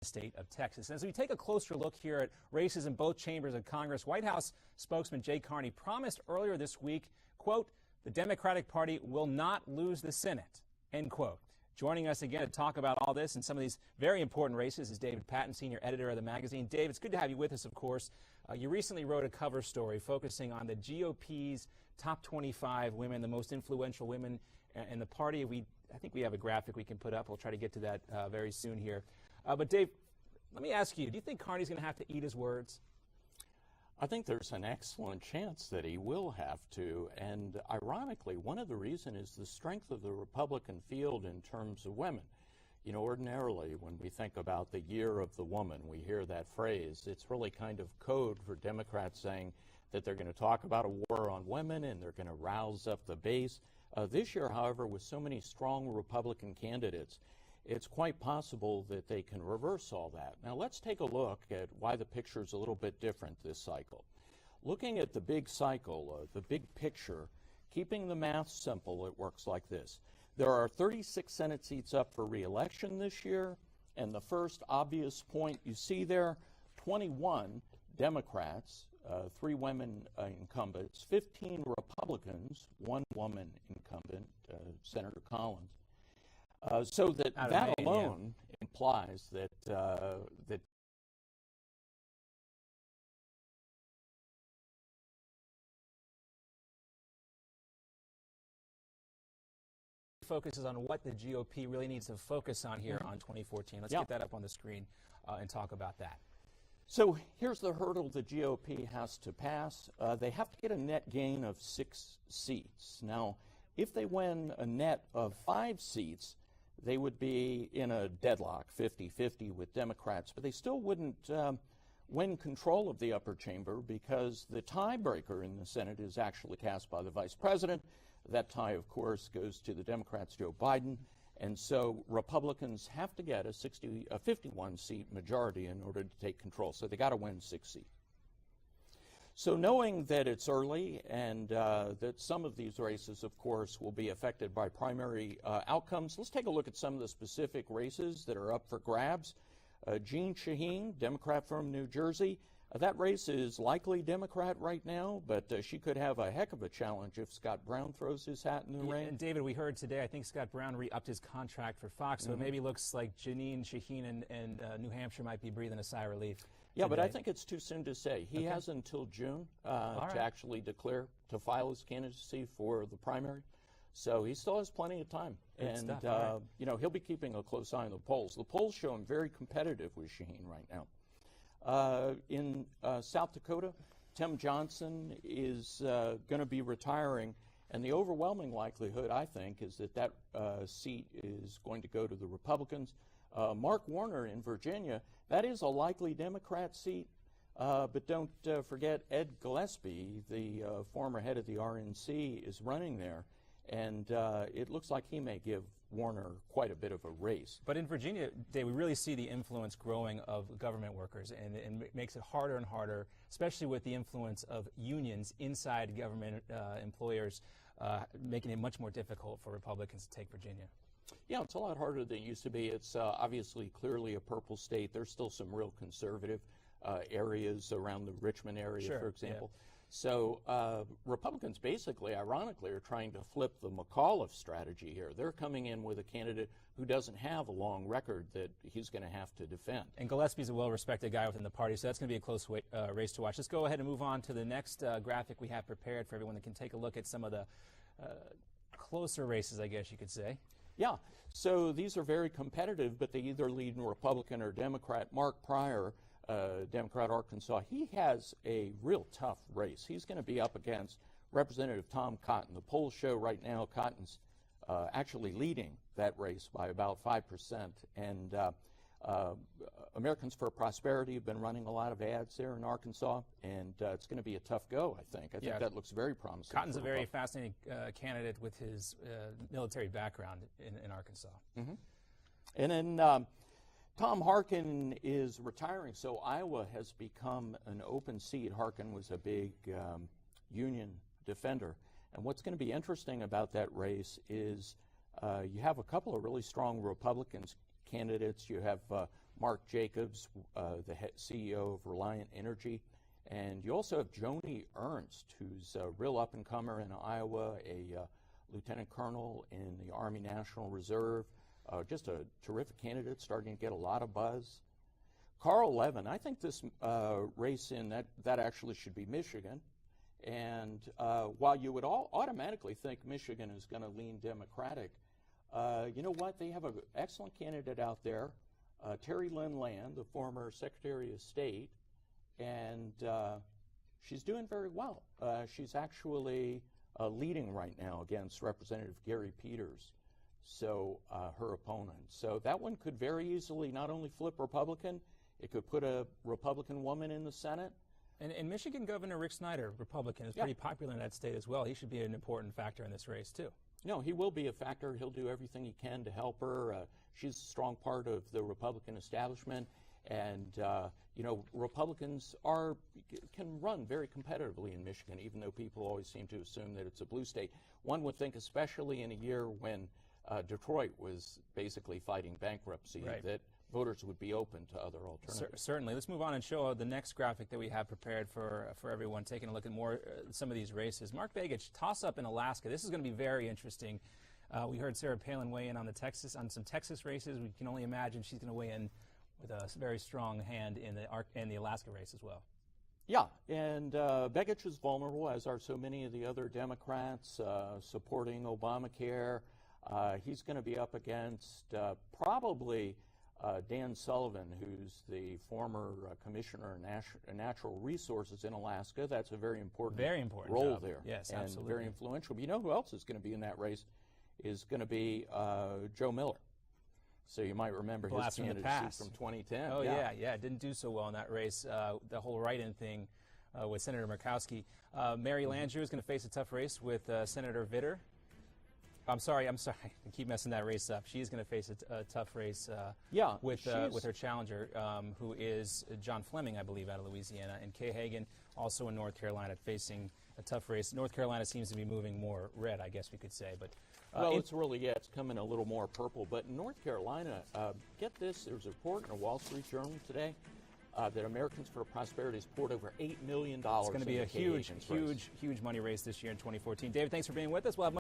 state of Texas. As we take a closer look here at races in both chambers of Congress, White House spokesman Jay Carney promised earlier this week, quote, "The Democratic Party will not lose the Senate," end quote. Joining us again to talk about all this and some of these very important races is David Patten, senior editor of the magazine. Dave, it's good to have you with us, of course. You recently wrote a cover story focusing on the GOP's top 25 women, the most influential women in the party. I think we have a graphic we can put up. We'll try to get to that very soon here. But Dave, let me ask you, do you think Carney's going to have to eat his words? I think there's an excellent chance that he will have to, and ironically, one of the reasons is the strength of the Republican field in terms of women. You know, ordinarily, when we think about the year of the woman, we hear that phrase. It's really kind of code for Democrats saying that they're going to talk about a war on women and they're going to rouse up the base. This year, however, with so many strong Republican candidates, it's quite possible that they can reverse all that. Now, let's take a look at why the picture is a little bit different this cycle. Looking at the big cycle, the big picture, keeping the math simple, it works like this. There are 36 Senate seats up for re-election this year, and the first obvious point you see there, 21 Democrats, 3 women incumbents, 15 Republicans, 1 woman incumbent, Senator Collins. So that alone implies that that focuses on what the GOP really needs to focus on here on 2014. Let's get that up on the screen and talk about that. So here's the hurdle the GOP has to pass. They have to get a net gain of 6 seats. Now, if they win a net of 5 seats, they would be in a deadlock, 50-50 with Democrats, but they still wouldn't win control of the upper chamber because the tiebreaker in the Senate is actually cast by the vice president. That tie, of course, goes to the Democrats, Joe Biden, and so Republicans have to get a 51-seat majority in order to take control, so they got to win 6 seats. So knowing that it's early and that some of these races, of course, will be affected by primary outcomes, let's take a look at some of the specific races that are up for grabs. Jeanne Shaheen, Democrat from New Jersey. That race is likely Democrat right now, but she could have a heck of a challenge if Scott Brown throws his hat in the ring. And David, we heard today, I think Scott Brown re-upped his contract for Fox, so it maybe looks like Jeanne Shaheen and New Hampshire might be breathing a sigh of relief. Yeah, but I think it's too soon to say. He has until June to actually declare, to file his candidacy for the primary. So he still has plenty of time. And, you know, he'll be keeping a close eye on the polls. The polls show him very competitive with Shaheen right now. In South Dakota, Tim Johnson is going to be retiring. And the overwhelming likelihood, I think, is that that seat is going to go to the Republicans. Mark Warner in Virginia, that is a likely Democrat seat, but don't forget Ed Gillespie, the former head of the RNC, is running there, and it looks like he may give Warner quite a bit of a race. But in Virginia, Dave, we really see the influence growing of government workers, and it makes it harder and harder, especially with the influence of unions inside government employers, making it much more difficult for Republicans to take Virginia. Yeah, it's a lot harder than it used to be. It's obviously clearly a purple state. There's still some real conservative areas around the Richmond area, for example. Yeah. So Republicans basically, ironically, are trying to flip the McAuliffe strategy here. They're coming in with a candidate who doesn't have a long record that he's going to have to defend. And Gillespie's a well-respected guy within the party, so that's going to be a close race to watch. Let's go ahead and move on to the next graphic we have prepared for everyone that can take a look at some of the closer races, I guess you could say. Yeah, so these are very competitive, but they either lead in Republican or Democrat. Mark Pryor, Democrat Arkansas, he has a real tough race. He's going to be up against Representative Tom Cotton. The polls show right now Cotton's actually leading that race by about 5%. And Americans for Prosperity have been running a lot of ads there in Arkansas, and it's going to be a tough go, I think. I think that looks very promising. Cotton's a very fascinating candidate with his military background in Arkansas. And then Tom Harkin is retiring, so Iowa has become an open seat. Harkin was a big union defender. And what's going to be interesting about that race is you have a couple of really strong Republicans candidates. You have Mark Jacobs, the CEO of Reliant Energy. And you also have Joni Ernst, who's a real up-and-comer in Iowa, a lieutenant colonel in the Army National Reserve, just a terrific candidate, starting to get a lot of buzz. Carl Levin, I think this race in that actually should be Michigan. And while you would all automatically think Michigan is going to lean Democratic, you know what? They have an excellent candidate out there, Terry Lynn Land, the former Secretary of State, and she's doing very well. She's actually leading right now against Representative Gary Peters, so her opponent. So that one could very easily not only flip Republican, it could put a Republican woman in the Senate. And Michigan Governor Rick Snyder, Republican, is pretty popular in that state as well. He should be an important factor in this race, too. No, he will be a factor. He'll do everything he can to help her. She's a strong part of the Republican establishment. And, you know, Republicans can run very competitively in Michigan, even though people always seem to assume that it's a blue state. One would think, especially in a year when Detroit was basically fighting bankruptcy, that voters would be open to other alternatives. Certainly. Let's move on and show the next graphic that we have prepared for everyone, taking a look at more some of these races. Mark Begich, toss-up in Alaska. This is going to be very interesting. We heard Sarah Palin weigh in on some Texas races. We can only imagine she's going to weigh in with a very strong hand in the Alaska race as well. Yeah, and Begich is vulnerable, as are so many of the other Democrats supporting Obamacare. He's going to be up against probably Dan Sullivan, who's the former commissioner of natural resources in Alaska. That's a very important role job there. Yes, and absolutely. Very influential. But you know who else is going to be in that race? Is going to be Joe Miller. So you might remember his candidacy from 2010. Oh, yeah. It didn't do so well in that race. The whole write-in thing with Senator Murkowski. Mary Landrieu is going to face a tough race with Senator Vitter. I'm sorry. I keep messing that race up. She's going to face a tough race with her challenger, who is John Fleming, I believe, out of Louisiana, and Kay Hagan, also in North Carolina, facing a tough race. North Carolina seems to be moving more red, I guess we could say. But well, it's coming a little more purple. But in North Carolina, get this, there's a report in the Wall Street Journal today that Americans for Prosperity has poured over $8 million. It's going to be a huge money race this year in 2014. David, thanks for being with us. We'll have